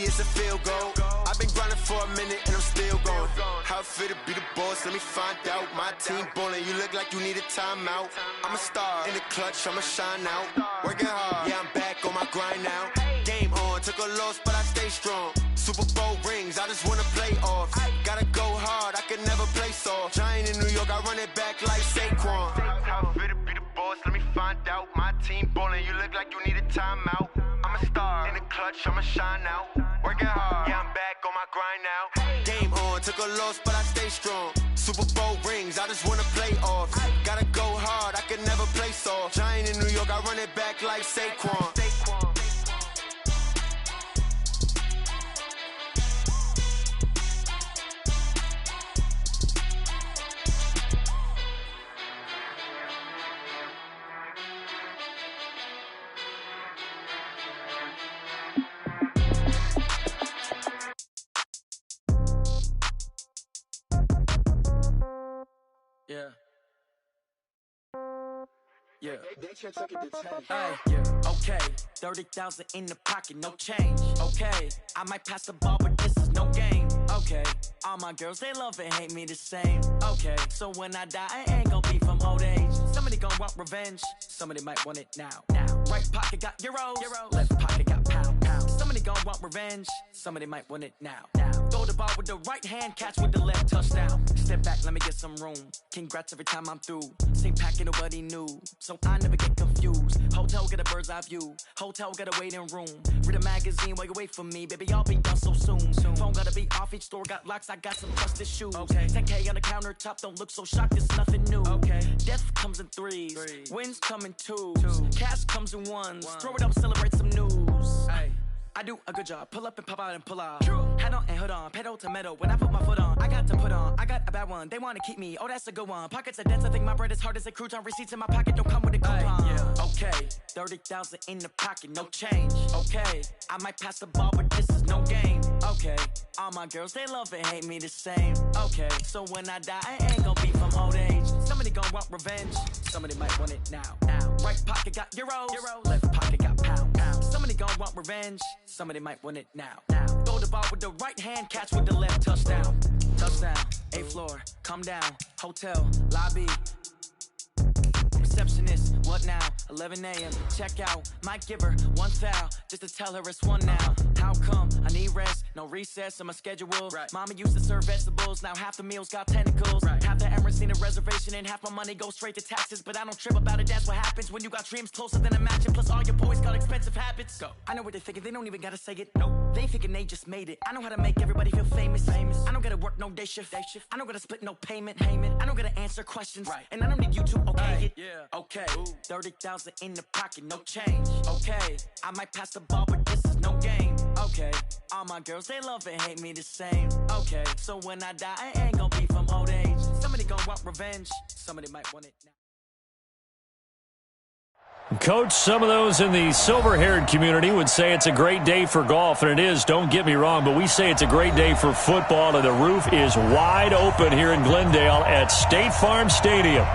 it's a field goal. I've been grinding for a minute and I'm still going. How it feel to be the boss, let me find out. My team ballin', you look like you need a timeout. I'm a star in the clutch, I'ma shine out. Working hard, yeah, I'm back on my grind now. Game on, took a loss, but I stay strong. Super Bowl rings, I just wanna play off. Gotta go hard, I can never play soft. Giant in New York, I run it back like Saquon. How it feel to be the boss, let me find out. My team ballin', you look like you need a timeout. I'm a star in the clutch, I'ma shine out. Working hard, yeah, I'm back on my grind now. Game on, took a loss, but I stay strong. Super Bowl rings, I just wanna play off. Gotta go hard, I can never play soft. Giant in New York, I run it back like Saquon. Yeah. Yeah. Hey, yeah. Okay. 30,000 in the pocket, no change. Okay. I might pass the ball, but this is no game. Okay. All my girls, they love and hate me the same. Okay. So when I die, I ain't gon' be from old age. Somebody gon' want revenge. Somebody might want it now. Right pocket got euros. Left pocket got pounds. Somebody gon' want revenge. Somebody might want it now. Throw the ball with the right hand, catch with the left, touchdown. Step back, let me get some room. Congrats every time I'm through. Same packet, nobody knew, so I never get confused. Hotel get a bird's eye view. Hotel got a waiting room. Read a magazine while you wait for me, baby. I'll be done so soon. Phone gotta be off, each store got locks. I got some trusted shoes. 10K on the countertop, don't look so shocked. It's nothing new. Death comes in threes. Wins come in twos. Cash comes in ones. Throw it up, celebrate some news. I do a good job, pull up and pop out and pull off. Head on and hood on, pedal to metal. When I put my foot on, I got to put on. I got a bad one, they wanna keep me. Oh, that's a good one. Pockets are dense, I think my bread is hard as a crouton. Receipts in my pocket don't come with a coupon. Okay, 30,000 in the pocket, no change. Okay, I might pass the ball, but this is no game. Okay, all my girls, they love and hate me the same. Okay, so when I die, I ain't gon' be from old age. Somebody gon' want revenge. Somebody might want it now. Right pocket got euros. Left pocket got pounds. Somebody gon' want revenge. Somebody might want it now. Throw the ball with the right hand, catch with the left, touchdown. Touchdown, 8th floor, come down. Hotel, lobby. Receptionist, what now? 11 a.m. Check out. Might give her one foul just to tell her it's one now. How come? I need rest, no recess in my schedule. Mama used to serve vegetables, now half the meals got tentacles. Half the Emirates need a reservation and half my money goes straight to taxes. But I don't trip about it, that's what happens when you got dreams closer than a match. And plus all your boys got expensive habits. Go. I know what they're thinking, they don't even gotta say it. Nope. They thinking they just made it. I know how to make everybody feel famous. I don't gotta work no day shift. I don't gotta split no payment. I don't gotta answer questions. And I don't need you to okay it. Okay, 30,000 in the pocket, no change. Okay, I might pass the ball, but this is no game. Okay, all my girls, they love and hate me the same. Okay, so when I die, I ain't gon' be from old age. Somebody gon' want revenge. Somebody might want it now. Coach, some of those in the silver-haired community would say it's a great day for golf, and it is, don't get me wrong, but we say it's a great day for football, and the roof is wide open here in Glendale at State Farm Stadium.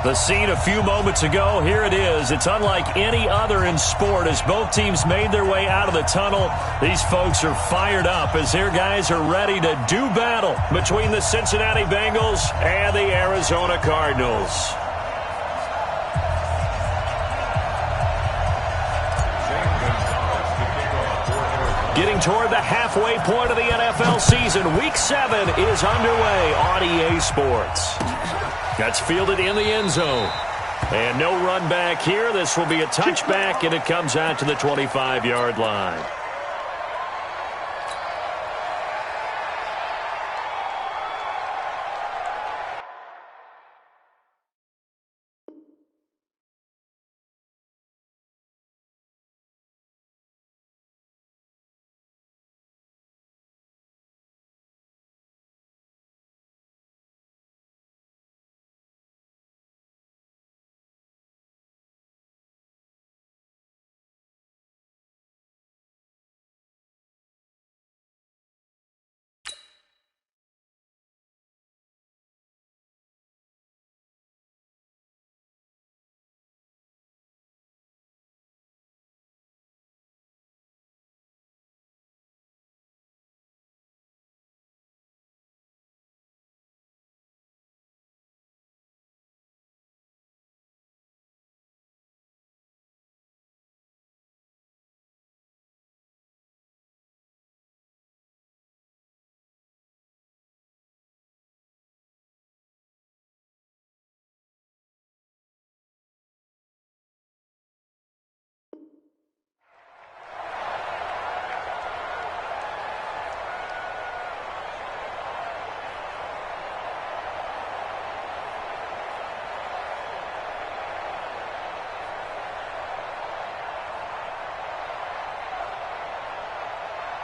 The scene a few moments ago, here it is. It's unlike any other in sport as both teams made their way out of the tunnel. These folks are fired up as their guys are ready to do battle between the Cincinnati Bengals and the Arizona Cardinals. Getting toward the halfway point of the NFL season, Week 7 is underway on EA Sports. That's fielded in the end zone. And no run back here. This will be a touchback, and it comes out to the 25-yard line.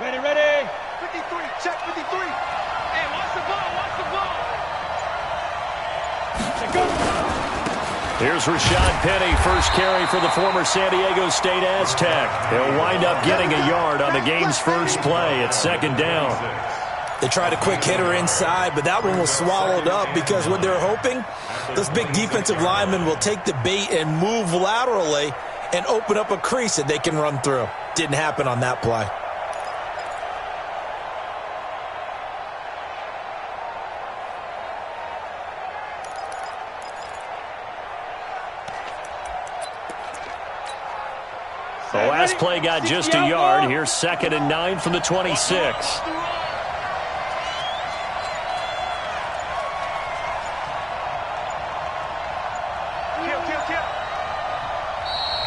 Ready, ready. 53, check 53. Hey, watch the ball, watch the ball. Here's Rashad Penny, first carry for the former San Diego State Aztec. He'll wind up getting a yard on the game's first play. It's second down. They tried a quick hitter inside, but that one was swallowed up because what they're hoping, those big defensive linemen will take the bait and move laterally and open up a crease that they can run through. Didn't happen on that play. The last play got just a yard. Here's 2nd and 9 from the 26.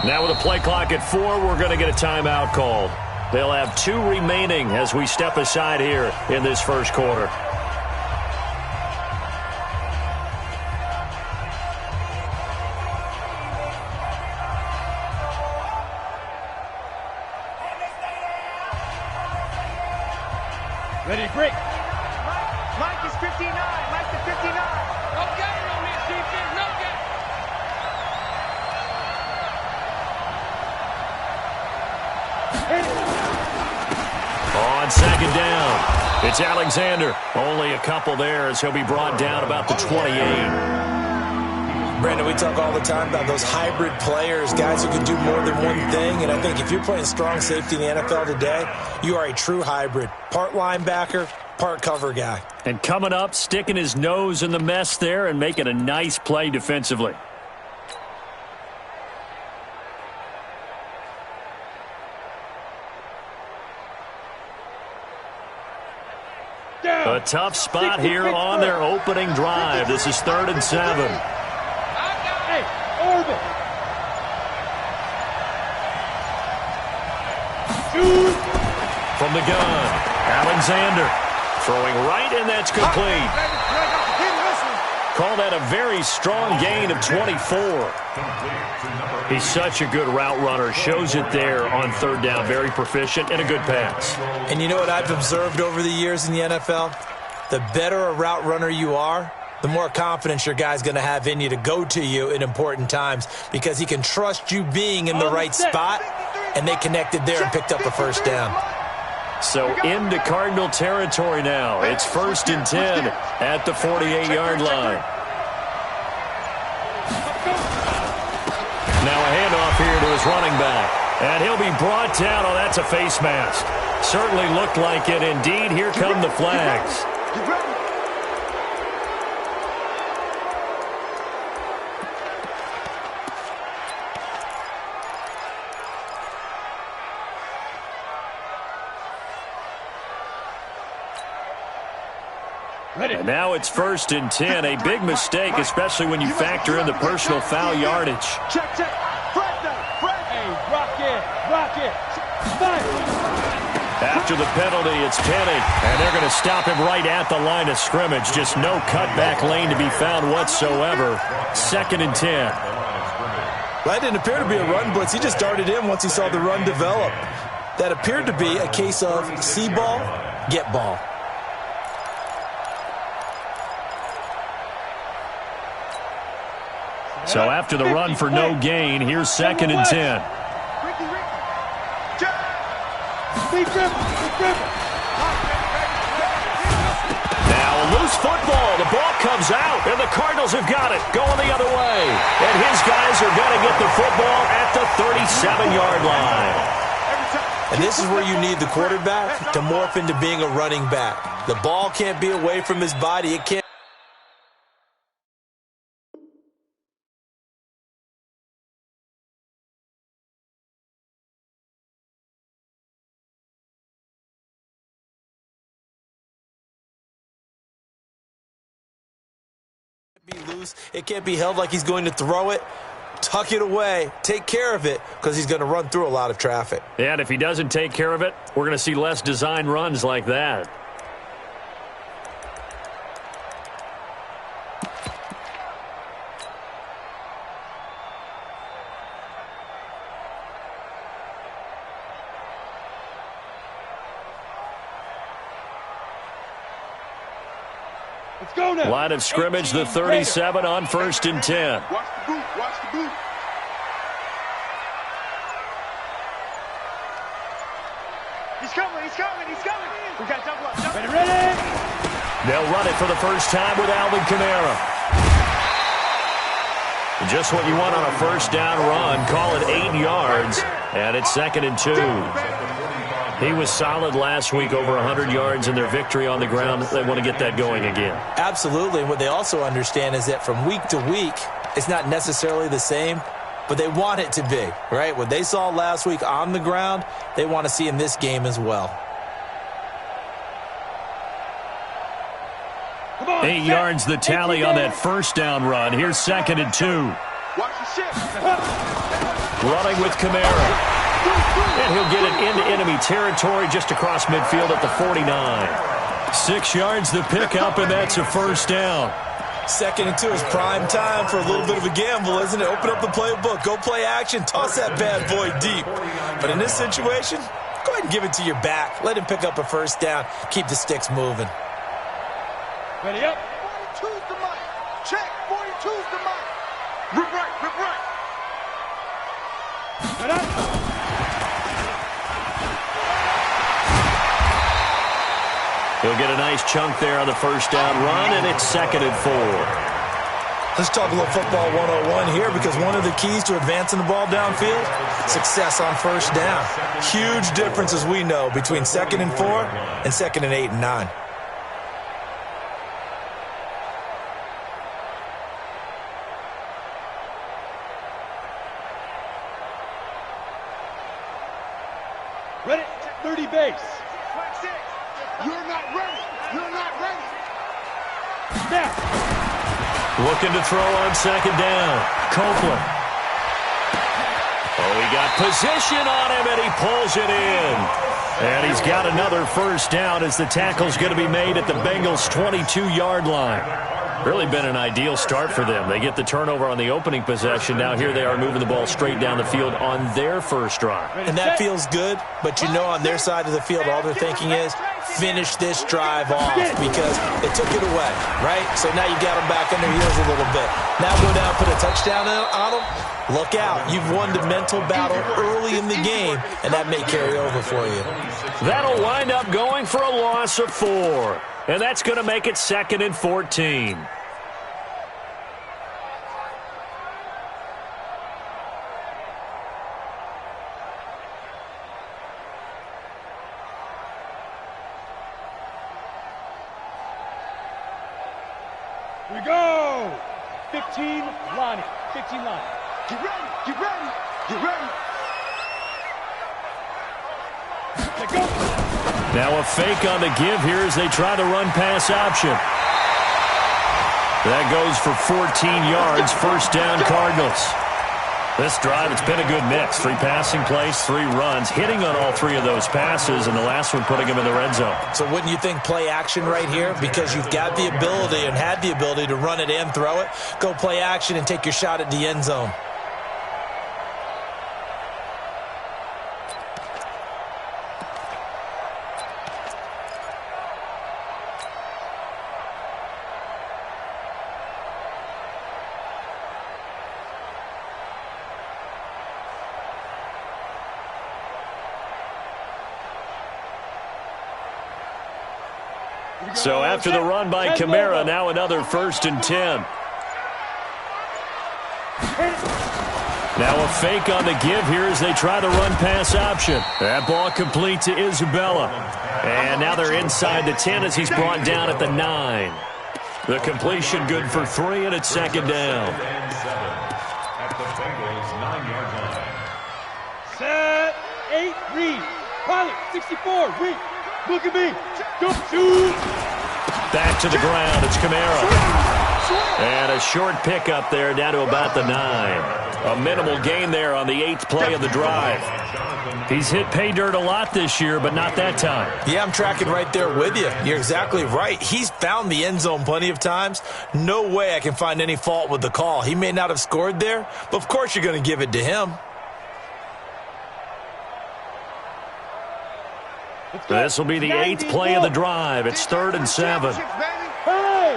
Now with a play clock at 4, we're going to get a timeout called. They'll have 2 remaining as we step aside here in this first quarter. Ready, break. Mike is 59. Mike is 59. No game on this defense, no game. On 2nd down, it's Alexander. Only a couple there as he'll be brought down about the 28. Brandon, we talk all the time about those hybrid players, guys who can do more than one thing. And I think if you're playing strong safety in the NFL today, you are a true hybrid. Part linebacker, part cover guy. And coming up, sticking his nose in the mess there and making a nice play defensively. A tough spot here on their opening drive. This is 3rd and 7. Hey, Orbit. From the gun, Alexander throwing right, and that's complete. Call that a very strong gain of 24. He's such a good route runner. Shows it there on 3rd down. Very proficient and a good pass. And you know what I've observed over the years in the NFL? The better a route runner you are, the more confidence your guy's going to have in you to go to you in important times because he can trust you being in the right spot, and they connected there and picked up a first down. So into Cardinal territory now. It's 1st and 10 at the 48-yard line. Now a handoff here to his running back. And he'll be brought down. Oh, that's a face mask. Certainly looked like it. Indeed, here come the flags. And now it's 1st and 10. A big mistake, especially when you factor in the personal foul yardage. Check. Hey, rock it. After the penalty, it's Penny. And they're going to stop him right at the line of scrimmage. Just no cutback lane to be found whatsoever. 2nd and 10. Well, that didn't appear to be a run blitz. He just darted in once he saw the run develop. That appeared to be a case of see ball, get ball. So after the run for no gain, here's 2nd and 10. Now a loose football. The ball comes out, and the Cardinals have got it. Going the other way. And his guys are going to get the football at the 37-yard line. And this is where you need the quarterback to morph into being a running back. The ball can't be away from his body. It can't. Be loose. It can't be held like he's going to throw it. Tuck it away. Take care of it because he's going to run through a lot of traffic. Yeah, and if he doesn't take care of it, we're going to see less design runs like that. Let's go now. Line of scrimmage, the 37 on 1st and 10. Watch the boot. Watch the boot. He's coming. He's coming. He's coming. We got double up. Double. Ready? They'll run it for the first time with Alvin Kamara. Just what you want on a first down run. Call it 8 yards, and it's 2nd and 2. He was solid last week, over 100 yards in their victory on the ground. They want to get that going again. Absolutely. And what they also understand is that from week to week, it's not necessarily the same, but they want it to be, right? What they saw last week on the ground, they want to see in this game as well. 8 yards the tally on that first down run. Here's 2nd and 2. Watch the shift. Running with Kamara. And he'll get it into enemy territory just across midfield at the 49. 6 yards the pickup, and that's a first down. 2nd and 2 is prime time for a little bit of a gamble, isn't it? Open up the playbook, go play action, toss that bad boy deep. But in this situation, go ahead and give it to your back. Let him pick up a first down. Keep the sticks moving. Ready up. 42's the mic. Check. 42's the mic. Rip right. Rip right. Ready up. He'll get a nice chunk there on the first down run, and it's 2nd and 4. Let's talk a little football 101 here, because one of the keys to advancing the ball downfield, success on first down. Huge difference, as we know, between 2nd and 4 and 2nd and 8 and 9. Ready. 30 base. You're not ready. You're not ready. Snap. Looking to throw on 2nd down. Copeland. Oh, he got position on him, and he pulls it in. And he's got another first down as the tackle's going to be made at the Bengals' 22-yard line. Really been an ideal start for them. They get the turnover on the opening possession. Now here they are moving the ball straight down the field on their first drive. And that feels good, but you know on their side of the field, all they're thinking is, finish this drive off, because they took it away, right? So now you got them back on their heels a little bit. Now go down, put a touchdown on them. Look out. You've won the mental battle early in the game, and that may carry over for you. That'll wind up going for a loss of 4. And that's going to make it 2nd and 14. Here we go. 15 Lonnie. 15 Lonnie. Get ready. Get ready. Get ready. Let go. Now a fake on the give here as they try the run-pass option. That goes for 14 yards. First down, Cardinals. This drive, it's been a good mix. 3 passing plays, 3 runs, hitting on all 3 of those passes, and the last one putting him in the red zone. So wouldn't you think play action right here? Because you've got the ability and had the ability to run it and throw it. Go play action and take your shot at the end zone. So after the run by Kamara, now another 1st and 10. Now a fake on the give here as they try the run-pass option. That ball complete to Isabella. And now they're inside the 10 as he's brought down at the 9. The completion good for 3, and it's 2nd down. Set. 8. Read. Pilot. 64. Read. Look at me. Go shoot. Back to the ground. It's Kamara. And a short pickup there down to about the 9. A minimal gain there on the 8th play of the drive. He's hit pay dirt a lot this year, but not that time. Yeah, I'm tracking right there with you. You're exactly right. He's found the end zone plenty of times. No way I can find any fault with the call. He may not have scored there, but of course you're going to give it to him. This will be the 8th play of the drive. It's 3rd and 7. Hey!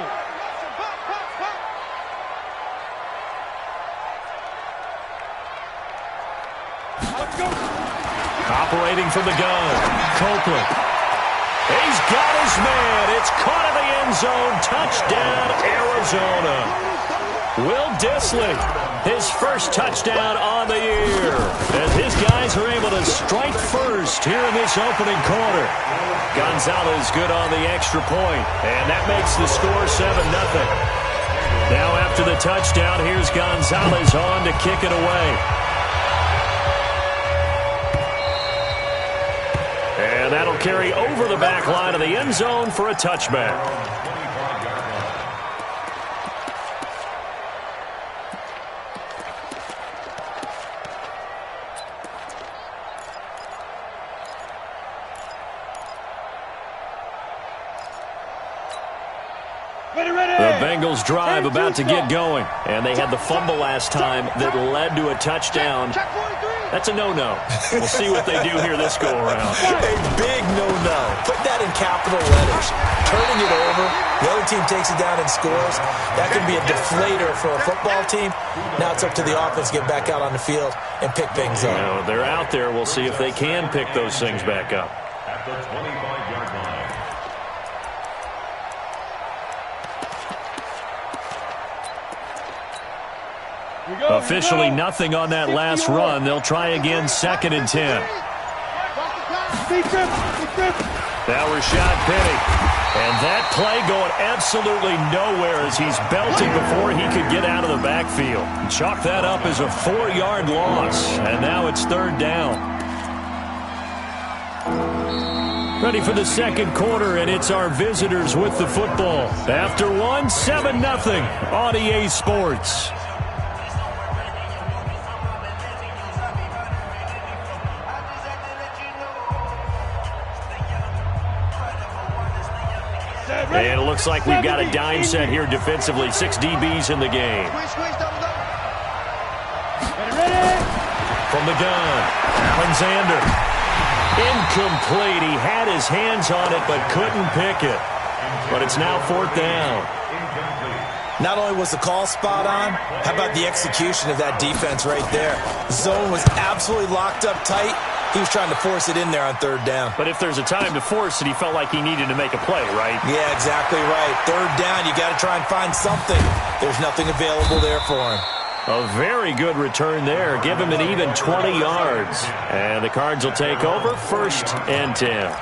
Operating from the gun, Copeland. He's got his man. It's caught in the end zone. Touchdown, Arizona. Will Dissly, his first touchdown on the year. And his guys are able to strike first here in this opening quarter. Gonzalez good on the extra point, and that makes the score 7-0. Now after the touchdown, here's Gonzalez on to kick it away. And that'll carry over the back line of the end zone for a touchback. The Bengals drive about to get going, and they had the fumble last time that led to a touchdown. That's a no-no. We'll see what they do here this go-around. A big no-no. Put that in capital letters. Turning it over, the other team takes it down and scores. That can be a deflator for a football team. Now it's up to the offense to get back out on the field and pick things up. You know, they're out there. We'll see if they can pick those things back up. At the 25-yard line. Officially nothing on that last run. They'll try again, 2nd and 10. Now Rashad Penny. And that play going absolutely nowhere as he's belting before he could get out of the backfield. Chalk that up as a 4-yard loss. And now it's 3rd down. Ready for the second quarter, and it's our visitors with the football. After one, 7-0 on EA Sports. And it looks like we've got a dime set here defensively. 6 DBs in the game. From the gun, Alexander. Incomplete. He had his hands on it but couldn't pick it. But it's now 4th down. Not only was the call spot on, how about the execution of that defense right there? The zone was absolutely locked up tight. He was trying to force it in there on 3rd down. But if there's a time to force it, he felt like he needed to make a play, right? Yeah, exactly right. 3rd down, you got to try and find something. There's nothing available there for him. A very good return there. Give him an even 20 yards. And the Cards will take over, 1st and 10.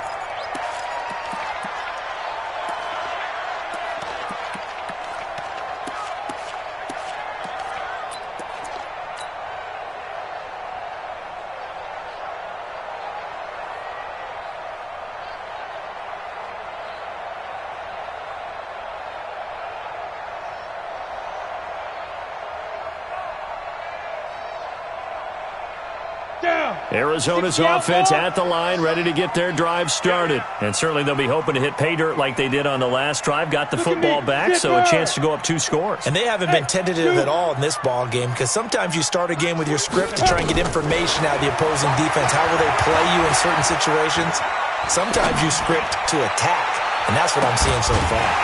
Arizona's offense at the line, ready to get their drive started. And certainly they'll be hoping to hit pay dirt like they did on the last drive. Got the football back, so a chance to go up 2 scores. And they haven't been tentative at all in this ball game, because sometimes you start a game with your script to try and get information out of the opposing defense. How will they play you in certain situations? Sometimes you script to attack, and that's what I'm seeing so far.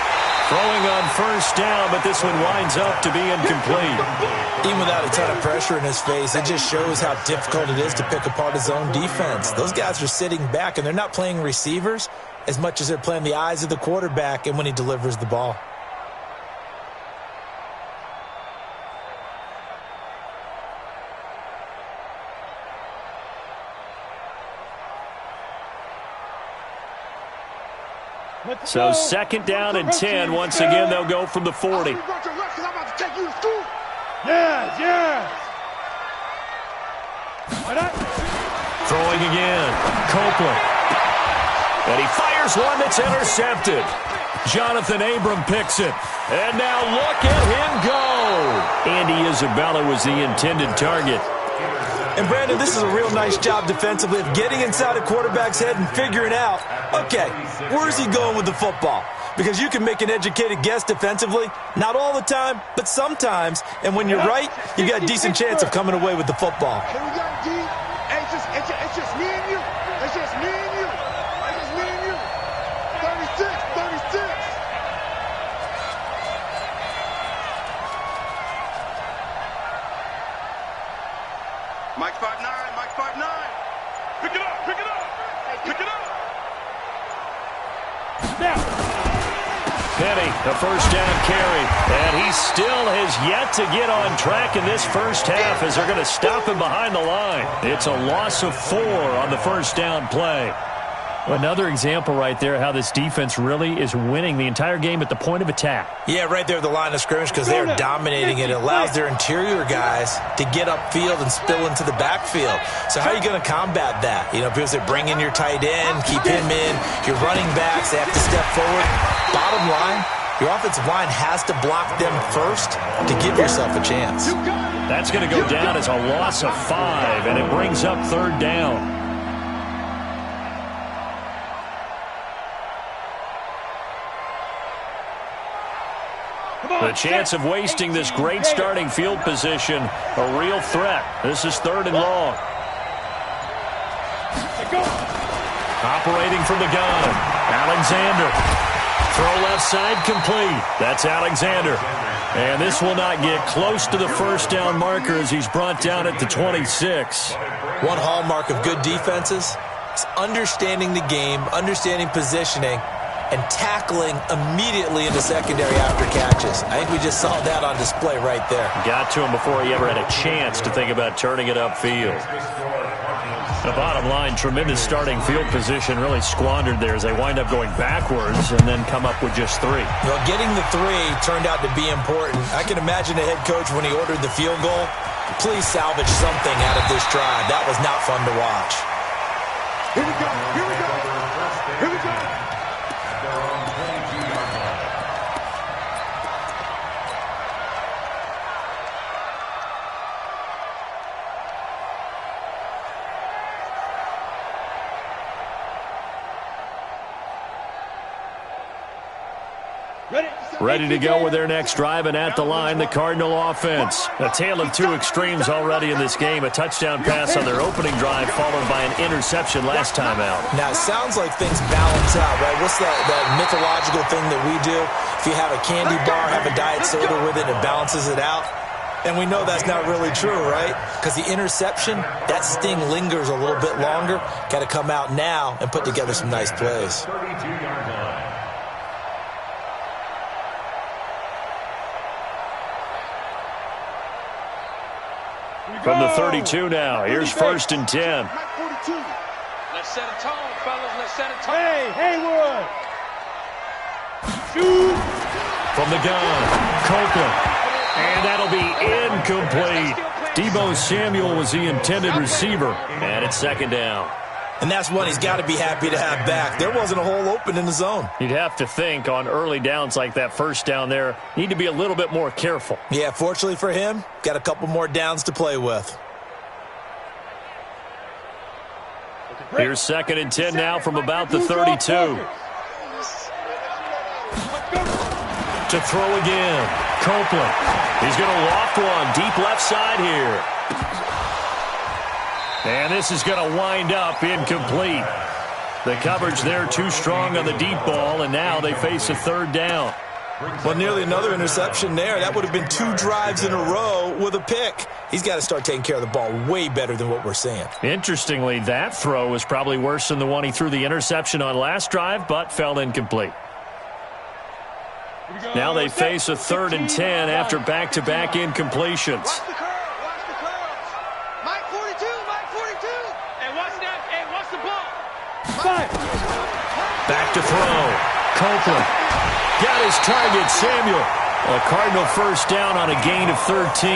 Throwing on 1st down, but this one winds up to be incomplete. Even without a ton of pressure in his face, it just shows how difficult it is to pick apart his own defense. Those guys are sitting back, and they're not playing receivers as much as they're playing the eyes of the quarterback and when he delivers the ball. So 2nd down and 10. Once again, they'll go from the 40. Yes. Throwing again. Copeland. And he fires one that's intercepted. Jonathan Abram picks it. And now look at him go. Andy Isabella was the intended target. And, Brandon, this is a real nice job defensively of getting inside a quarterback's head and figuring out, okay, where's he going with the football? Because you can make an educated guess defensively, not all the time, but sometimes. And when you're right, you got a decent chance of coming away with the football. It's just me and you. It's just me and you. It's just me and you. 36. Penny, the first down carry. And he still has yet to get on track in this first half as they're going to stop him behind the line. It's a loss of 4 on the first down play. Another example right there how this defense really is winning the entire game at the point of attack. Yeah, right there at the line of scrimmage because they're dominating it. It allows their interior guys to get upfield and spill into the backfield. So how are you going to combat that? You know, people say bring in your tight end, keep him in. Your running backs, they have to step forward. Bottom line, your offensive line has to block them first to give yourself a chance. That's going to go down as a loss of 5, and it brings up 3rd down. The chance of wasting this great starting field position, a real threat. This is 3rd and long. Operating from the gun, Alexander. Throw left side complete. That's Alexander. And this will not get close to the first down marker as he's brought down at the 26. One hallmark of good defenses is understanding the game, understanding positioning, and tackling immediately in the secondary after catches. I think we just saw that on display right there. Got to him before he ever had a chance to think about turning it upfield. The bottom line, tremendous starting field position really squandered there as they wind up going backwards and then come up with just 3. Well, getting the 3 turned out to be important. I can imagine the head coach when he ordered the field goal. Please salvage something out of this drive. That was not fun to watch. Here we go. Here we go. Here we go. Ready to go with their next drive, and at the line, the Cardinal offense. A tale of 2 extremes already in this game. A touchdown pass on their opening drive, followed by an interception last time out. Now, it sounds like things balance out, right? What's that mythological thing that we do? If you have a candy bar, have a diet soda with it, it balances it out. And we know that's not really true, right? Because the interception, that sting lingers a little bit longer. Got to come out now and put together some nice plays. 32-yard line. From the 32 now, here's 1st and 10. Let's set a tone, fellas. Let's set a tone. Hey, Haywood! Shoot! From the gun, Copeland. And that'll be incomplete. Deebo Samuel was the intended receiver. And it's 2nd down. And that's one he's got to be happy to have back. There wasn't a hole open in the zone. You'd have to think on early downs like that first down there, need to be a little bit more careful. Yeah, fortunately for him, got a couple more downs to play with. Here's 2nd and 10 now from about the 32. To throw again, Copeland. He's going to loft one deep left side here. And this is going to wind up incomplete. The coverage there too strong on the deep ball, and now they face a 3rd down. Well, nearly another interception there. That would have been 2 drives in a row with a pick. He's got to start taking care of the ball way better than what we're seeing. Interestingly, that throw was probably worse than the one he threw the interception on last drive, but fell incomplete. Now they face a 3rd and 10 after back-to-back incompletions. Watch the curl. Watch the curls. Mike 42. Mike 42. And watch that. And watch the ball. Back to throw. Copeland. Got his target, Samuel. A Cardinal first down on a gain of 13.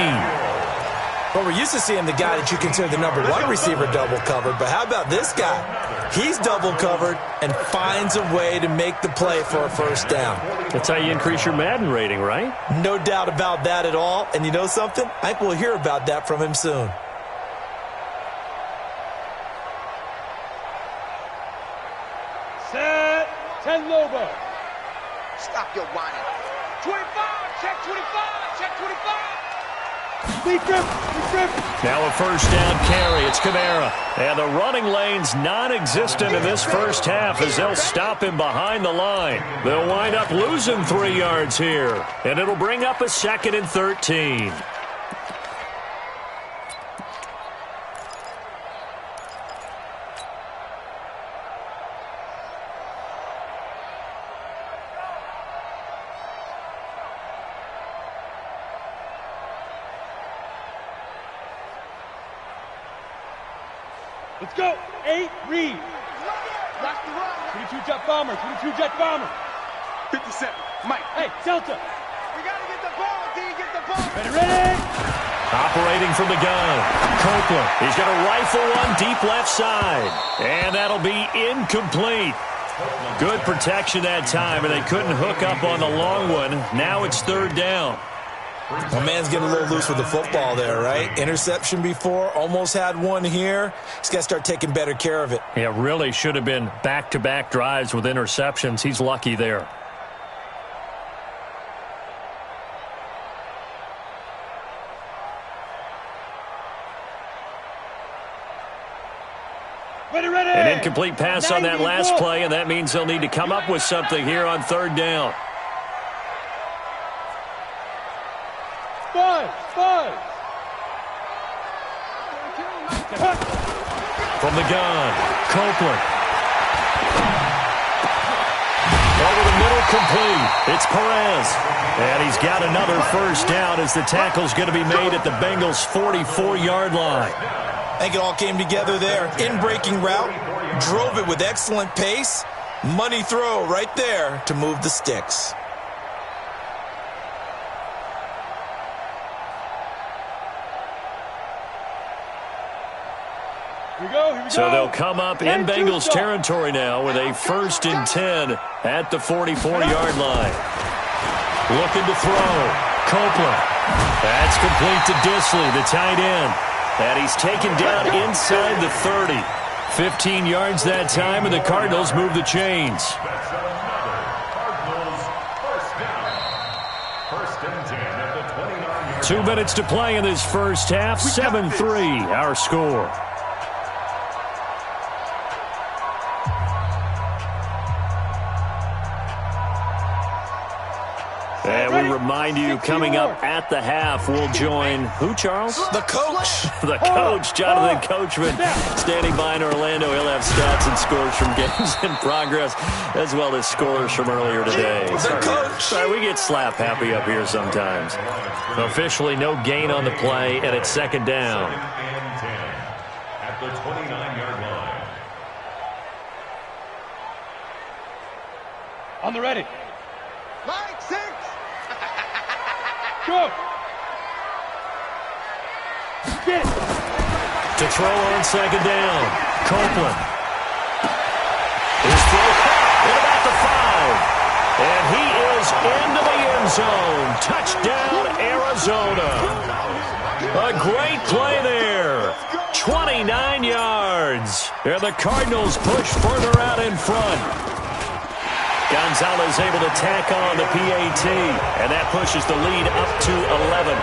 Well, we're used to seeing the guy that you consider the number 1 receiver double covered, but how about this guy? He's double covered and finds a way to make the play for a first down. That's how you increase your Madden rating, right? No doubt about that at all. And you know something? I think we'll hear about that from him soon. Set. 10 Lobo. Stop your whining. 25. Check 25. Check 25. Now a first down carry. It's Kamara. And the running lane's non-existent in this first half as they'll stop him behind the line. They'll wind up losing 3 yards here. And it'll bring up a 2nd and 13. Let's go. 8, read. Watch the run. 22 jet bomber, 22 jet bomber. 57. Mike. Hey, Delta. We got to get the ball, D. Get the ball. Ready? Operating from the gun, Copeland. He's going to rifle one deep left side. And that'll be incomplete. Good protection that time, and they couldn't hook up on the long one. Now it's third down. My man's getting a little loose with the football there, right? Interception before, almost had one here. He's got to start taking better care of it. Yeah, really should have been back-to-back drives with interceptions. He's lucky there. Ready. An incomplete pass on that last play, and that means they'll need to come up with something here on third down. 5. From the gun, Copeland. Over the middle, complete. It's Perez. And he's got another first down as the tackle's going to be made at the Bengals' 44-yard line. I think it all came together there. In-breaking route, drove it with excellent pace. Money throw right there to move the sticks. Here we go. So they'll come up in Bengals territory now with a 1st and 10 at the 44-yard line. Looking to throw. Copeland. That's complete to Disley, the tight end. And he's taken down inside the 30. 15 yards that time, and the Cardinals move the chains. First and 10 at the 29-yard 2 minutes to play in this first half. 7-3, our score. And we remind you, coming up at the half, we'll join who, Charles? The coach. The coach, Jonathan Coachman, standing by in Orlando. He'll have stats and scores from games in progress, as well as scores from earlier today. The coach. Sorry, we get slap happy up here sometimes. Officially no gain on the play, and it's second down. and 10 at the 29-yard line. On the ready. Mike, 6. Go. Get it. To throw on second down, Copeland. His throw at about the 5. And he is into the end zone. Touchdown, Arizona. A great play there. 29 yards. And the Cardinals push further out in front. Gonzalez able to tack on the PAT, and that pushes the lead up to 11.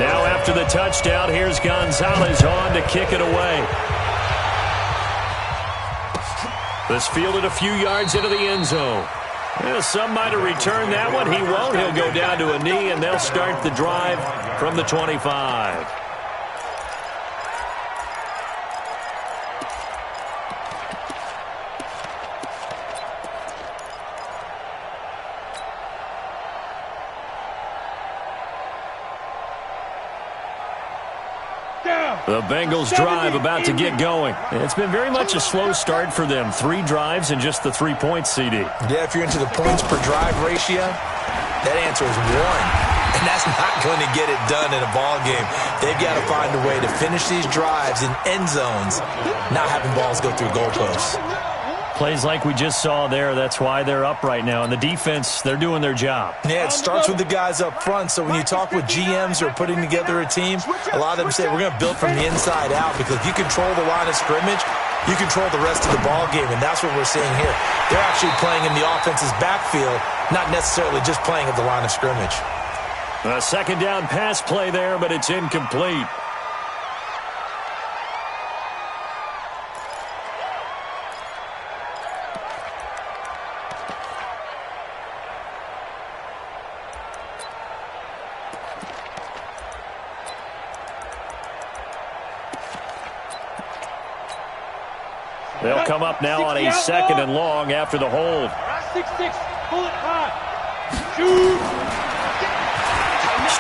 Now after the touchdown, here's Gonzalez on to kick it away. This fielded a few yards into the end zone. Well, some might have returned that one. He won't. He'll go down to a knee, and they'll start the drive from the 25. The Bengals drive about to get going. It's been very much a slow start for them. 3 drives and just the 3 points, CD. Yeah, if you're into the points per drive ratio, that answer is 1. And that's not going to get it done in a ball game. They've got to find a way to finish these drives in end zones, not having balls go through goalposts. Plays like we just saw there, that's why they're up right now. And the defense, they're doing their job. Yeah, it starts with the guys up front. So when you talk with GMs who are putting together a team, a lot of them say we're going to build from the inside out, because if you control the line of scrimmage, you control the rest of the ball game, and that's what we're seeing here. They're actually playing in the offense's backfield, not necessarily just playing at the line of scrimmage. A second down pass play there, but it's incomplete. They'll come up now on a second and long after the hold. 6-6, pull it high. Shoot.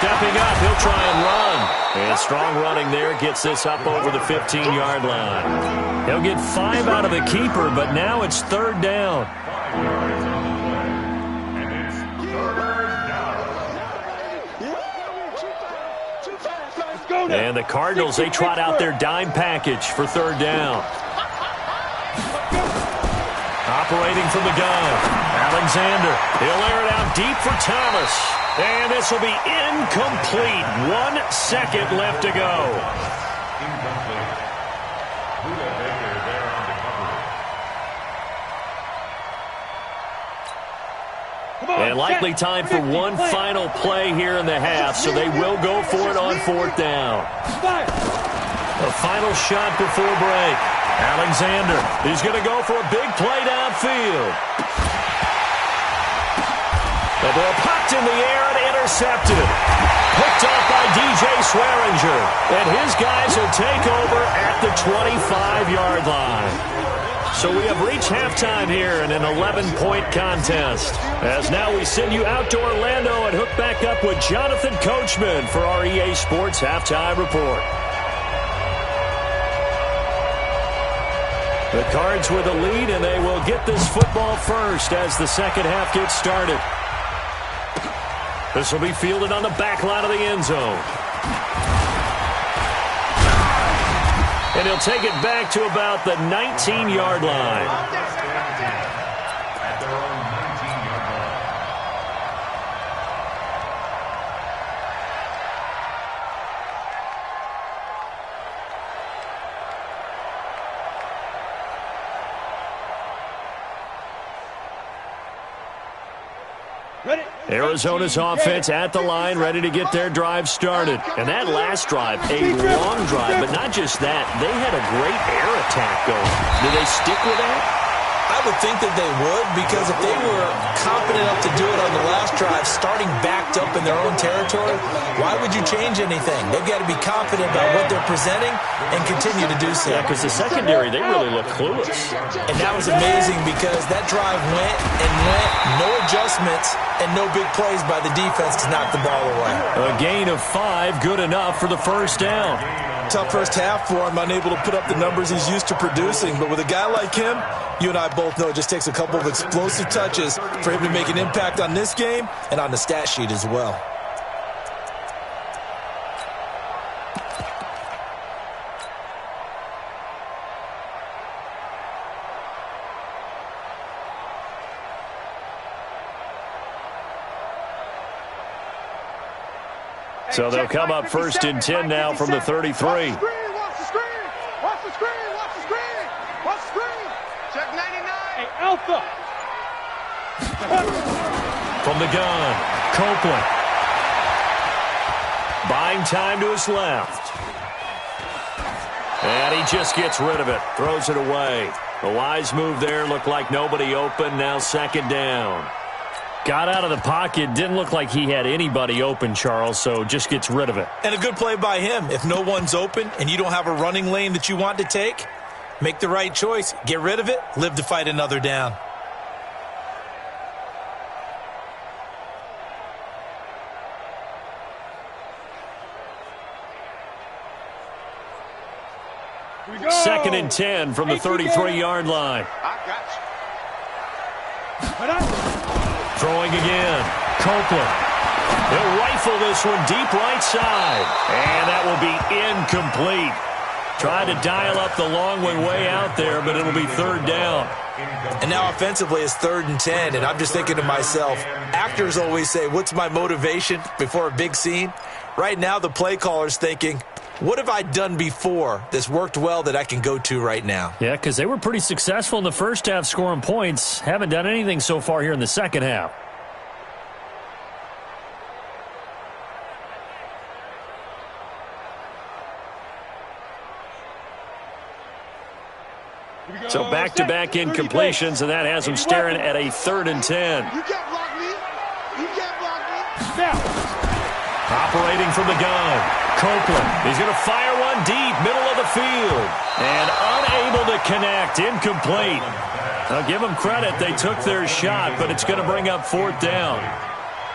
stepping up. He'll try and run. And strong running there gets this up over the 15-yard line. He'll get 5 out of the keeper, but now it's third down. And the Cardinals, they trot out their dime package for third down. Operating from the gun, Alexander. He'll air it out deep for Thomas. And this will be incomplete. 1 second left to go. Incomplete. Buda Baker there on the coverage. And likely time for one final play here in the half, so they will go for it on fourth down. A final shot before break. Alexander, he's going to go for a big play downfield. The ball popped in the air and intercepted. Picked up by DJ Swearinger. And his guys will take over at the 25-yard line. So we have reached halftime here in an 11-point contest. As now we send you out to Orlando and hook back up with Jonathan Coachman for our EA Sports Halftime Report. The Cards with a lead, and they will get this football first as the second half gets started. This will be fielded on the back line of the end zone. And he'll take it back to about the 19-yard line. At their own 19-yard line. Arizona's offense at the line, ready to get their drive started. And that last drive, a long drive, but not just that. They had a great air attack going. Do they stick with that? I would think that they would, because if they were confident enough to do it on the last drive, starting backed up in their own territory, why would you change anything? They've got to be confident about what they're presenting and continue to do so. Yeah, because the secondary, they really look clueless. And that was amazing because that drive went and went, no adjustments, and no big plays by the defense to knock the ball away. A gain of 5, good enough for the first down. Tough first half for him, unable to put up the numbers he's used to producing. But with a guy like him, you and I both know it just takes a couple of explosive touches for him to make an impact on this game and on the stat sheet as well. So they'll come up first and 10 now from the 33. Watch the screen, watch the screen, watch the screen, watch the screen, watch the screen. Check 99. Hey, Alpha. From the gun, Copeland. Buying time to his left. And he just gets rid of it, throws it away. A wise move there, looked like nobody open, now second down. Got out of the pocket, didn't look like he had anybody open, Charles, so just gets rid of it. And a good play by him. If no one's open and you don't have a running lane that you want to take, make the right choice. Get rid of it, live to fight another down. Second and 10 from the 33-yard line. I got you. Throwing again. Copeland. He'll rifle this one deep right side. And that will be incomplete. Tried to dial up the long one way out there, but it'll be third down. And now offensively it's 3rd and 10, and I'm just thinking to myself, actors always say, what's my motivation before a big scene? Right now the play caller's thinking, what have I done before that's worked well that I can go to right now? Yeah, because they were pretty successful in the first half scoring points. Haven't done anything so far here in the second half. So back-to-back incompletions, and that has them staring at a 3rd and 10. You can't block me. You can't block me. Now. Operating from the gun, Copeland. He's going to fire one deep, middle of the field. And unable to connect, incomplete. I'll give them credit. They took their shot, but it's going to bring up 4th down.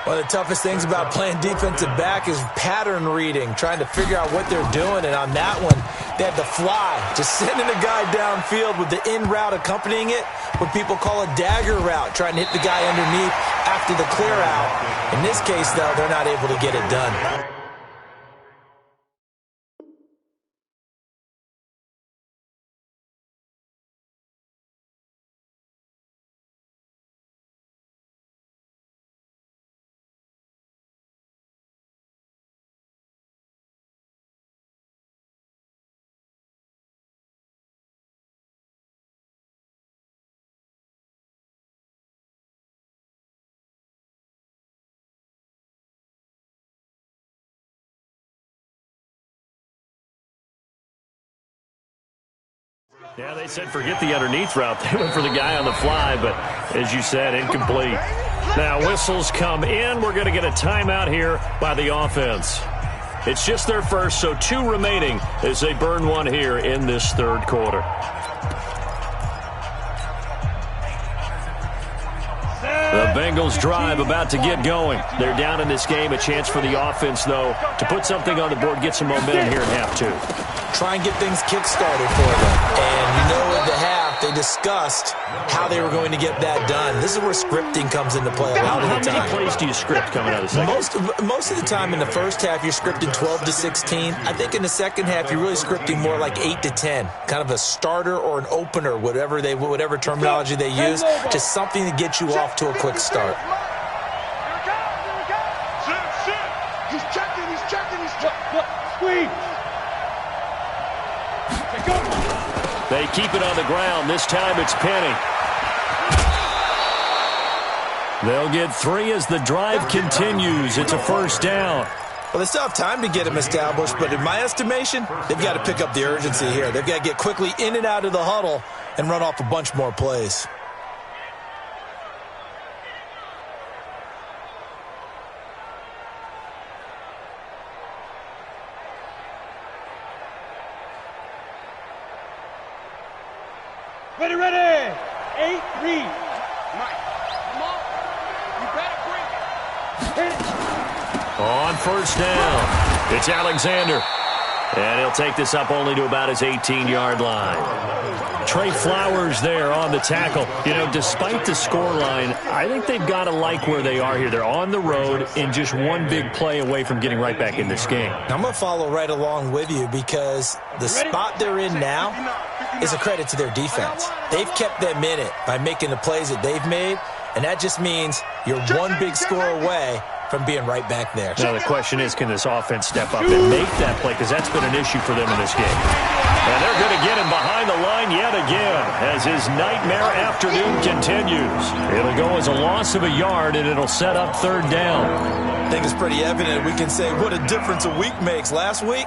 One of the toughest things about playing defensive back is pattern reading, trying to figure out what they're doing. And on that one, they had the fly, just sending a guy downfield with the in route accompanying it, what people call a dagger route, trying to hit the guy underneath after the clear out. In this case, though, they're not able to get it done. Yeah, they said forget the underneath route. They went for the guy on the fly, but as you said, incomplete. Now whistles come in. We're going to get a timeout here by the offense. It's just their first, so 2 remaining as they burn one here in this third quarter. The Bengals drive about to get going. They're down in this game. A chance for the offense, though, to put something on the board, get some momentum here in half 2. Try and get things kick-started for them. And you know at the half, they discussed how they were going to get that done. This is where scripting comes into play a lot of the time. How many plays do you script coming out of the second? Most of the time in the first half, you're scripting 12 to 16. I think in the second half, you're really scripting more like 8 to 10. Kind of a starter or an opener, whatever terminology they use. Just something to get you off to a quick start. He's checking. Squeeze. They keep it on the ground. This time it's Penny. They'll get 3 as the drive continues. It's a first down. Well, they still have time to get him established, but in my estimation, they've got to pick up the urgency here. They've got to get quickly in and out of the huddle and run off a bunch more plays. Ready. 8 read. Mike, come on. You better bring it. Hit it. On first down, it's Alexander. And he'll take this up only to about his 18-yard line. Trey Flowers there on the tackle. You know, despite the scoreline, I think they've got to like where they are here. They're on the road and just one big play away from getting right back in this game. I'm going to follow right along with you because the spot they're in now is a credit to their defense. They've kept them in it by making the plays that they've made, and that just means you're one big score away from being right back there. Now the question is, can this offense step up and make that play? Because that's been an issue for them in this game. And they're going to get him behind the line yet again as his nightmare afternoon continues. It'll go as a loss of a yard, and it'll set up third down. I think it's pretty evident. We can say what a difference a week makes. Last week,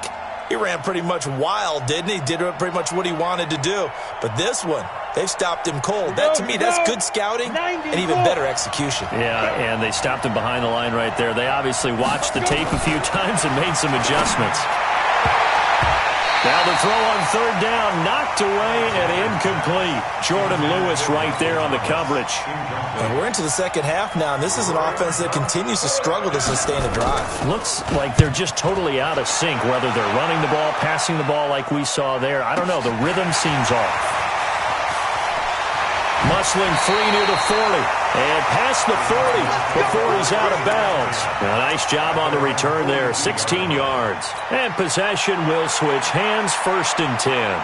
he ran pretty much wild, didn't he? Did pretty much what he wanted to do. But this one, they've stopped him cold. That, to me, that's good scouting and even better execution. Yeah, and they stopped him behind the line right there. They obviously watched the tape a few times and made some adjustments. Now the throw on third down, knocked away and incomplete. Jordan Lewis right there on the coverage. And we're into the second half now, and this is an offense that continues to struggle to sustain a drive. Looks like they're just totally out of sync, whether they're running the ball, passing the ball like we saw there. I don't know. The rhythm seems off. Musling free near the 40 and past the 40 before he's out of bounds. A nice job on the return there, 16 yards. And possession will switch hands, 1st and 10.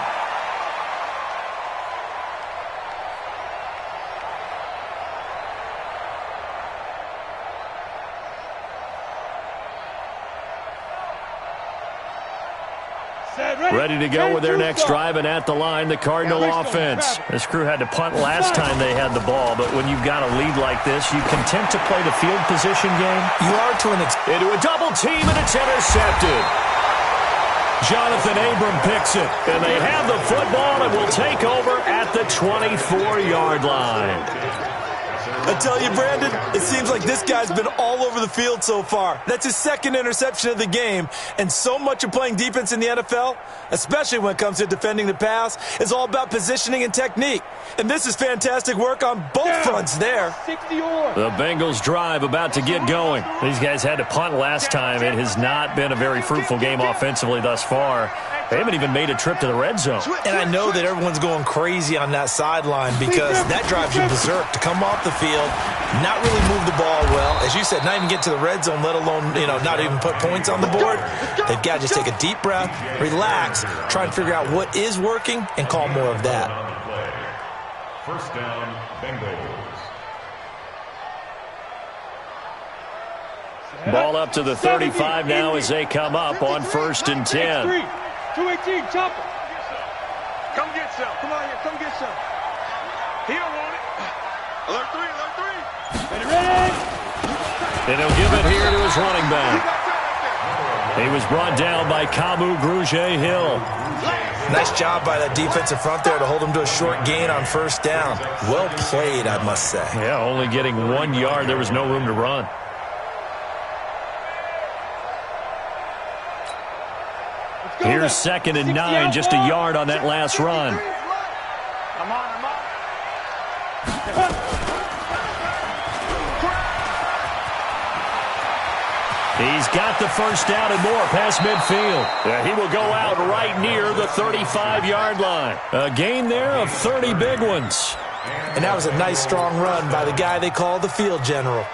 Ready to go with their next drive, and at the line, the Cardinal offense. This crew had to punt last time they had the ball, but when you've got a lead like this, you content to play the field position game? You are to an extent. Into a double team, and it's intercepted. Jonathan Abram picks it, and they have the football and will take over at the 24-yard line. I tell you, Brandon, it seems like this guy's been all over the field so far. That's his second interception of the game, and so much of playing defense in the NFL, especially when it comes to defending the pass, is all about positioning and technique. And this is fantastic work on both fronts there. The Bengals drive about to get going. These guys had to punt last time. It has not been a very fruitful game offensively thus far. They haven't even made a trip to the red zone. And I know that everyone's going crazy on that sideline because that drives you berserk to come off the field, not really move the ball well. As you said, not even get to the red zone, let alone, not even put points on the board. They've got to just take a deep breath, relax, try and figure out what is working, and call more of that. First down, Bengals. Ball up to the 35 now as they come up on 1st and 10. 218, chopper. Come get some. Come on here. Come get some. He don't want it. Alert 3, alert 3. Ready. And he'll give it here to his running back. He was brought down by Kamu Grugier-Hill. Nice job by that defensive front there to hold him to a short gain on 1st down. Well played, I must say. Yeah, only getting 1 yard. There was no room to run. Here's 2nd and 9, just a yard on that last run. I'm on. He's got the 1st down and more past midfield. Yeah, he will go out right near the 35-yard line. A gain there of 30 big ones. And that was a nice, strong run by the guy they call the field general.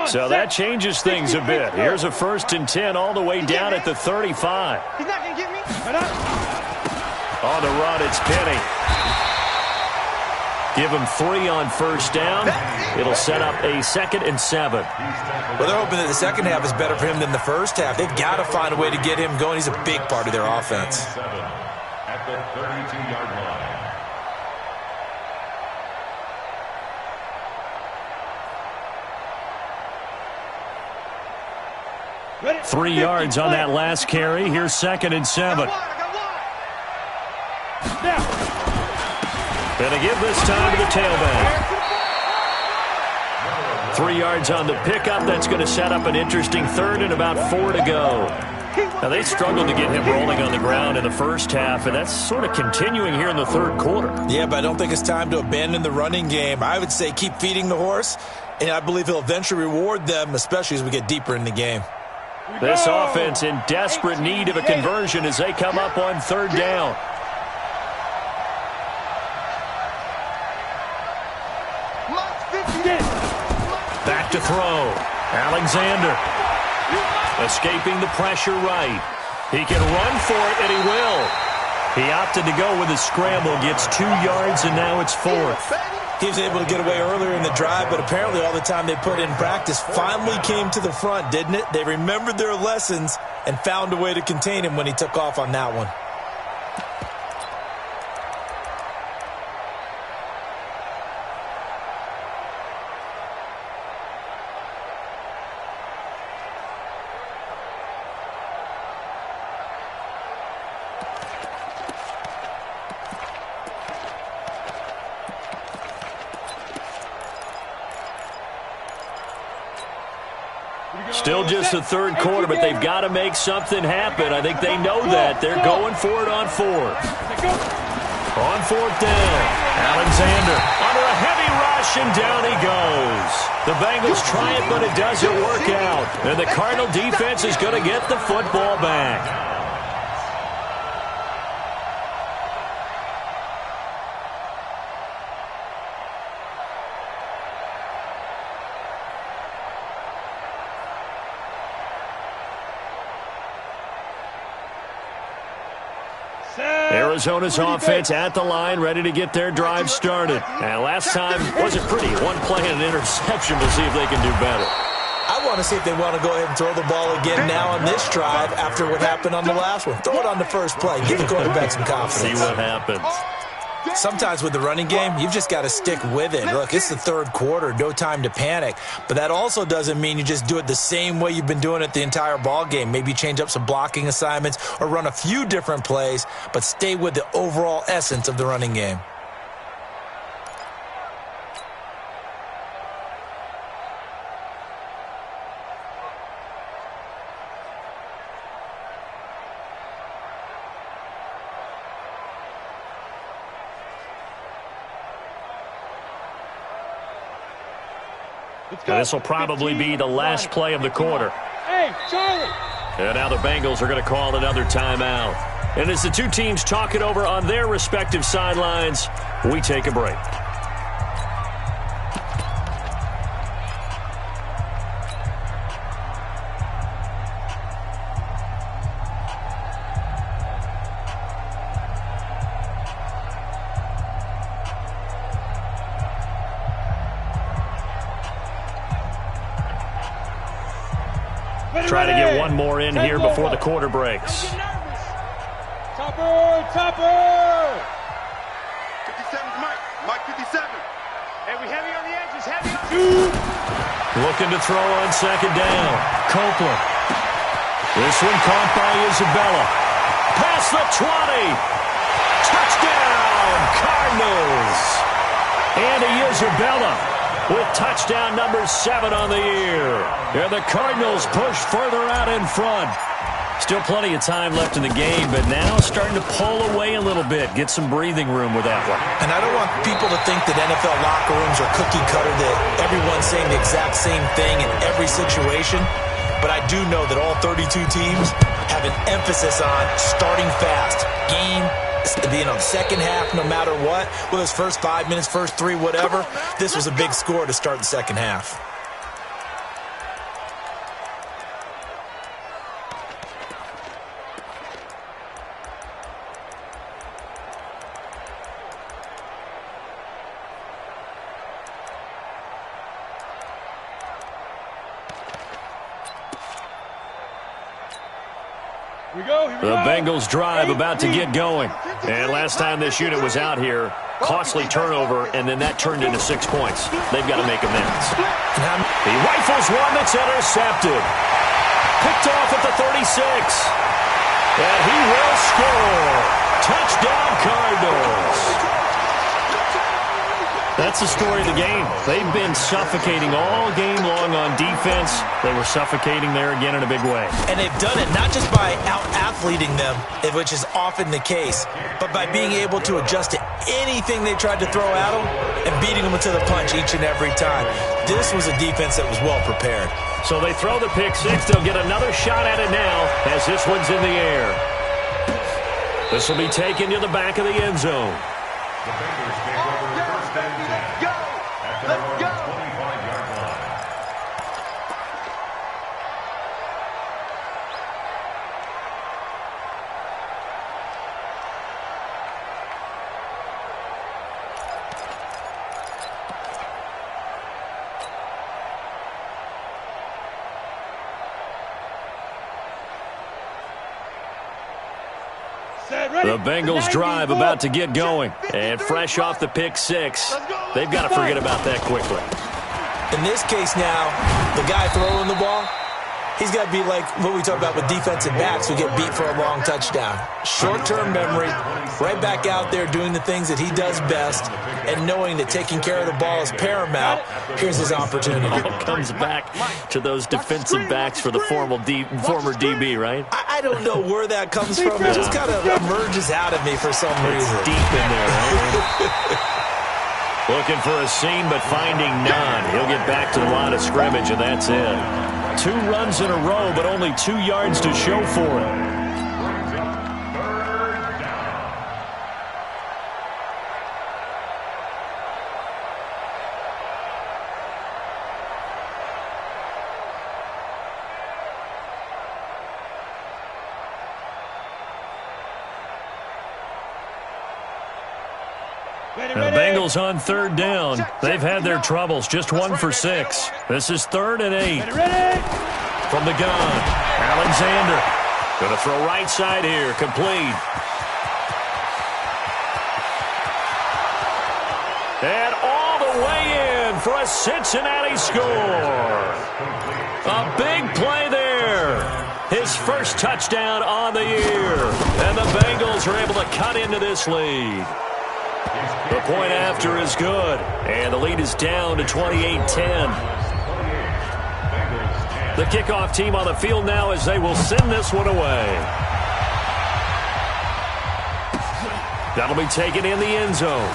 So that changes things a bit. Here's a 1st and 10 all the way down at the 35. He's not going to get me. On the run, it's Penny. Give him 3 on 1st down. It'll set up a 2nd and 7. Well, they're hoping that the second half is better for him than the first half. They've got to find a way to get him going. He's a big part of their offense. At the 32-yard line. 3 yards on that last carry. Here's 2nd and 7. Gonna give this time to the tailback. 3 yards on the pickup. That's going to set up an interesting 3rd and about 4 to go. Now, they struggled to get him rolling on the ground in the first half, and that's sort of continuing here in the 3rd quarter. Yeah, but I don't think it's time to abandon the running game. I would say keep feeding the horse, and I believe he'll eventually reward them, especially as we get deeper in the game. This offense in desperate need of a conversion as they come up on 3rd down. Back to throw. Alexander. Escaping the pressure right. He can run for it, and he will. He opted to go with a scramble. Gets 2 yards, and now it's 4th. He was able to get away earlier in the drive, but apparently all the time they put in practice finally came to the front, didn't it? They remembered their lessons and found a way to contain him when he took off on that one. Still just the 3rd quarter, but they've got to make something happen. I think they know that. They're going for it on 4th. On 4th down, Alexander under a heavy rush, and down he goes. The Bengals try it, but it doesn't work out. And the Cardinal defense is going to get the football back. Arizona's offense at the line, ready to get their drive started. And last time wasn't pretty. One play and an interception. We'll see if they can do better. I want to see if they want to go ahead and throw the ball again now on this drive after what happened on the last one. Throw it on the first play. Give the quarterback some confidence. See what happens. Sometimes with the running game, you've just got to stick with it. Look, it's the third quarter, no time to panic. But that also doesn't mean you just do it the same way you've been doing it the entire ball game. Maybe change up some blocking assignments or run a few different plays, but stay with the overall essence of the running game. This will probably be the last play of the quarter. Hey, Charlie! And now the Bengals are going to call another timeout. And as the two teams talk it over on their respective sidelines, we take a break. Try to get one more in here before the quarter breaks. Topper! Topper! 57's Mike. Mike 57. Hey, we heavy on the edges. Heavy on Looking to throw on second down. Copeland. This one caught by Isabella. Past the 20. Touchdown, Cardinals. Andy Isabella with touchdown number 7 on the year. And the Cardinals push further out in front. Still plenty of time left in the game, but now starting to pull away a little bit. Get some breathing room with that one. And I don't want people to think that NFL locker rooms are cookie cutter, that everyone's saying the exact same thing in every situation. But I do know that all 32 teams have an emphasis on starting fast. Game, second half, no matter what. Whether it's first 5 minutes, first 3, whatever. This was a big score to start the second half. The Bengals drive about to get going. And last time this unit was out here, costly turnover, and then that turned into 6 points. They've got to make amends. He rifles one that's intercepted. Picked off at the 36. And he will score. Touchdown, Cardinals. That's the story of the game. They've been suffocating all game long on defense. They were suffocating there again in a big way. And they've done it not just by out-athleting them, which is often the case, but by being able to adjust to anything they tried to throw at them and beating them to the punch each and every time. This was a defense that was well prepared. So they throw the pick six. They'll get another shot at it now as this one's in the air. This will be taken to the back of the end zone. The Bengals take over first and 10 at their own 25-yard line. The Bengals drive about to get going. And fresh off the pick six, they've got to forget about that quickly. In this case now, the guy throwing the ball, he's got to be like what we talk about with defensive backs who get beat for a long touchdown. Short-term memory, right back out there doing the things that he does best, and knowing that taking care of the ball is paramount. Here's his opportunity. All comes back to those defensive backs for the former DB, right? I don't know where that comes from. It just kind of emerges out of me for some reason. It's deep in there, right? Looking for a seam, but finding none. He'll get back to the line of scrimmage, and that's it. 2 runs in a row, but only 2 yards to show for it. The Bengals on third down. They've had their troubles. Just 1 for 6. This is 3rd and 8. From the gun, Alexander. Going to throw right side here. Complete. for a Cincinnati score. A big play there. His first touchdown on the year. And the Bengals are able to cut into this lead. The point after is good. And the lead is down to 28-10. The kickoff team on the field now as they will send this one away. That'll be taken in the end zone.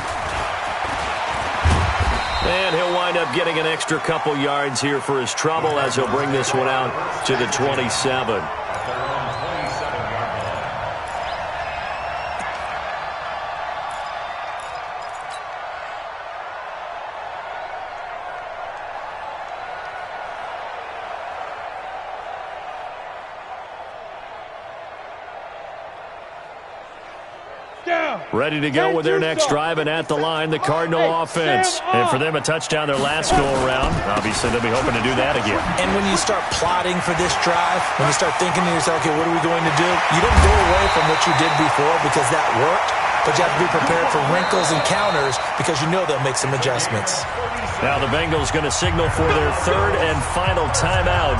And he'll wind up getting an extra couple yards here for his trouble as he'll bring this one out to the 27. Ready to go with their next drive, and at the line, the Cardinal offense. And for them, a touchdown their last go-around. Obviously, they'll be hoping to do that again. And when you start plotting for this drive, when you start thinking to yourself, okay, what are we going to do? You don't go away from what you did before because that worked, but you have to be prepared for wrinkles and counters because you know they'll make some adjustments. Now the Bengals going to signal for their third and final timeout.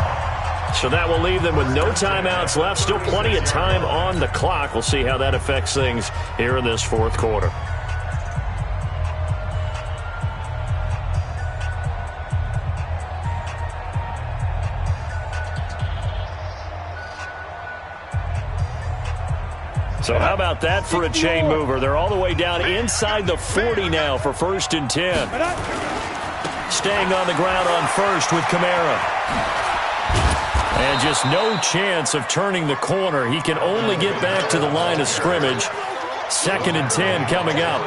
So that will leave them with no timeouts left. Still plenty of time on the clock. We'll see how that affects things here in this fourth quarter. So how about that for a chain mover? They're all the way down inside the 40 now for 1st and 10. Staying on the ground on first with Kamara. And just no chance of turning the corner. He can only get back to the line of scrimmage. 2nd and 10 coming up.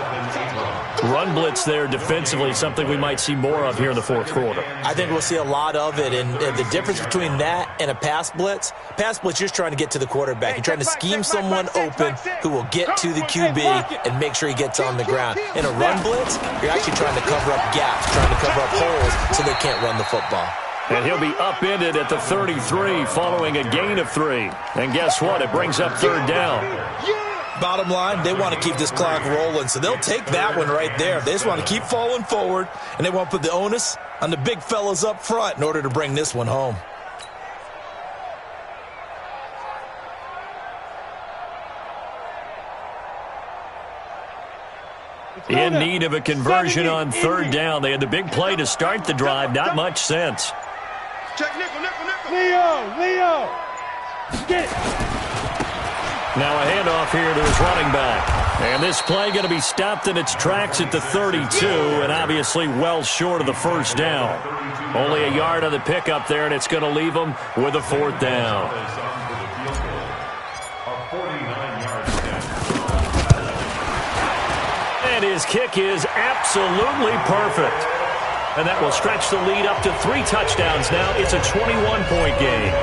Run blitz there defensively, something we might see more of here in the fourth quarter. I think we'll see a lot of it, and the difference between that and a pass blitz, you're just trying to get to the quarterback. You're trying to scheme someone open who will get to the QB and make sure he gets on the ground. In a run blitz, you're actually trying to cover up gaps, trying to cover up holes so they can't run the football. And he'll be upended at the 33 following a gain of 3. And guess what? It brings up 3rd down. Bottom line, they want to keep this clock rolling, so they'll take that one right there. They just want to keep falling forward, and they want to put the onus on the big fellas up front in order to bring this one home. In need of a conversion on 3rd down. They had the big play to start the drive. Not much sense. Check nickel. Leo! Get it! Now a handoff here to his running back. And this play going to be stopped in its tracks at the 32, and obviously well short of the 1st down. Only a yard on the pickup there, and it's going to leave them with a 4th down. And his kick is absolutely perfect. And that will stretch the lead up to 3 touchdowns now. It's a 21-point game.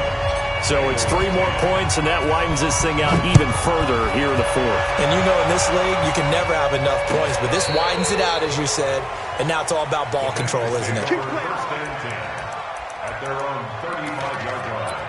So it's 3 more points, and that widens this thing out even further here in the 4th. And you know in this league, you can never have enough points, but this widens it out, as you said, and now it's all about ball control, isn't it? At their own 35-yard line.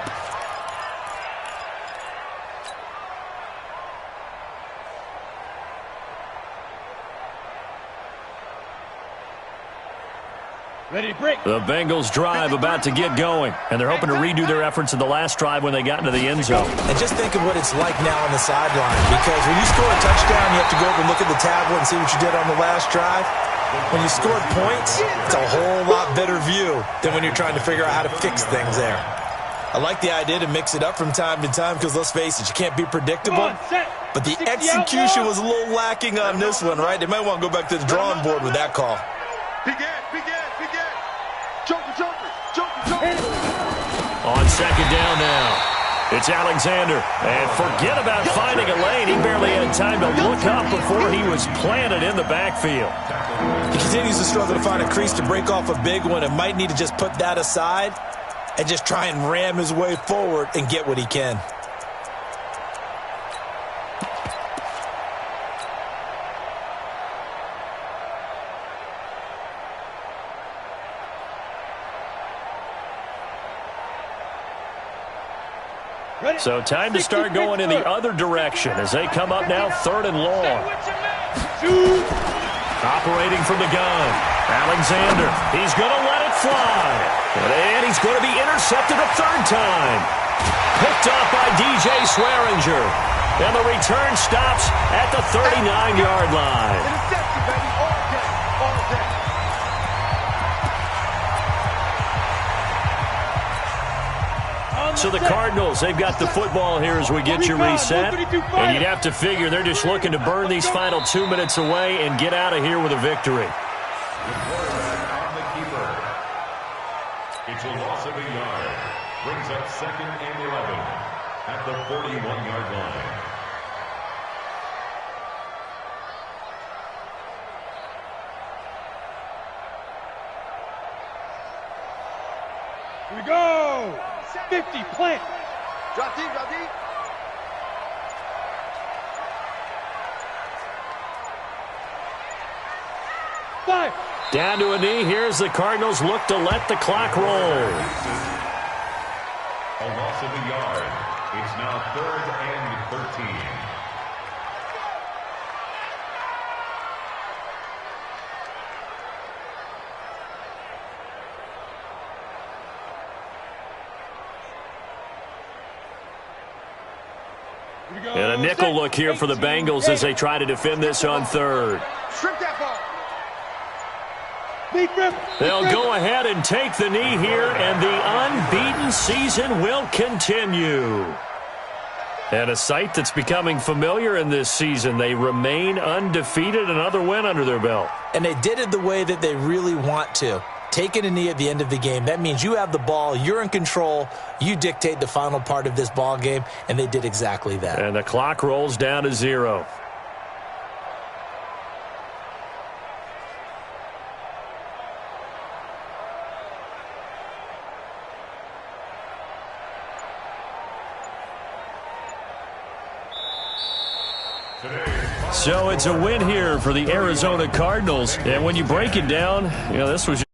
Ready to break. The Bengals drive about to get going, and they're hoping to redo their efforts in the last drive when they got into the end zone. And just think of what it's like now on the sideline, because when you score a touchdown, you have to go over and look at the tablet and see what you did on the last drive. When you scored points, it's a whole lot better view than when you're trying to figure out how to fix things there. I like the idea to mix it up from time to time because, let's face it, you can't be predictable. But the execution was a little lacking on this one, right? They might want to go back to the drawing board with that call. On 2nd down now. It's Alexander. And forget about finding a lane. He barely had time to look up before he was planted in the backfield. He continues to struggle to find a crease to break off a big one and might need to just put that aside and just try and ram his way forward and get what he can. So time to start going in the other direction as they come up now 3rd and long. Operating from the gun. Alexander, he's going to let it fly. And he's going to be intercepted a third time. Picked off by DJ Swearinger. And the return stops at the 39-yard line. Interception, baby. All day. All day. So the Cardinals, they've got the football here as we get you reset. And you'd have to figure they're just looking to burn these final 2 minutes away and get out of here with a victory. On the keeper. It's a loss of a yard. Brings up 2nd and 11 at the 41-yard line. Here we go. 50, plant. Drop deep, drop deep. Five. Down to a knee. Here's the Cardinals look to let the clock roll. A loss of a yard. It's now 3rd and 13. And a nickel look here for the Bengals as they try to defend this on 3rd. Strip that ball. They'll go ahead and take the knee here, and the unbeaten season will continue. And a sight that's becoming familiar in this season. They remain undefeated, another win under their belt. And they did it the way that they really want to. Taking a knee at the end of the game, that means you have the ball, you're in control, you dictate the final part of this ball game, and they did exactly that. And the clock rolls down to 0. So it's a win here for the Arizona Cardinals. And when you break it down, this was just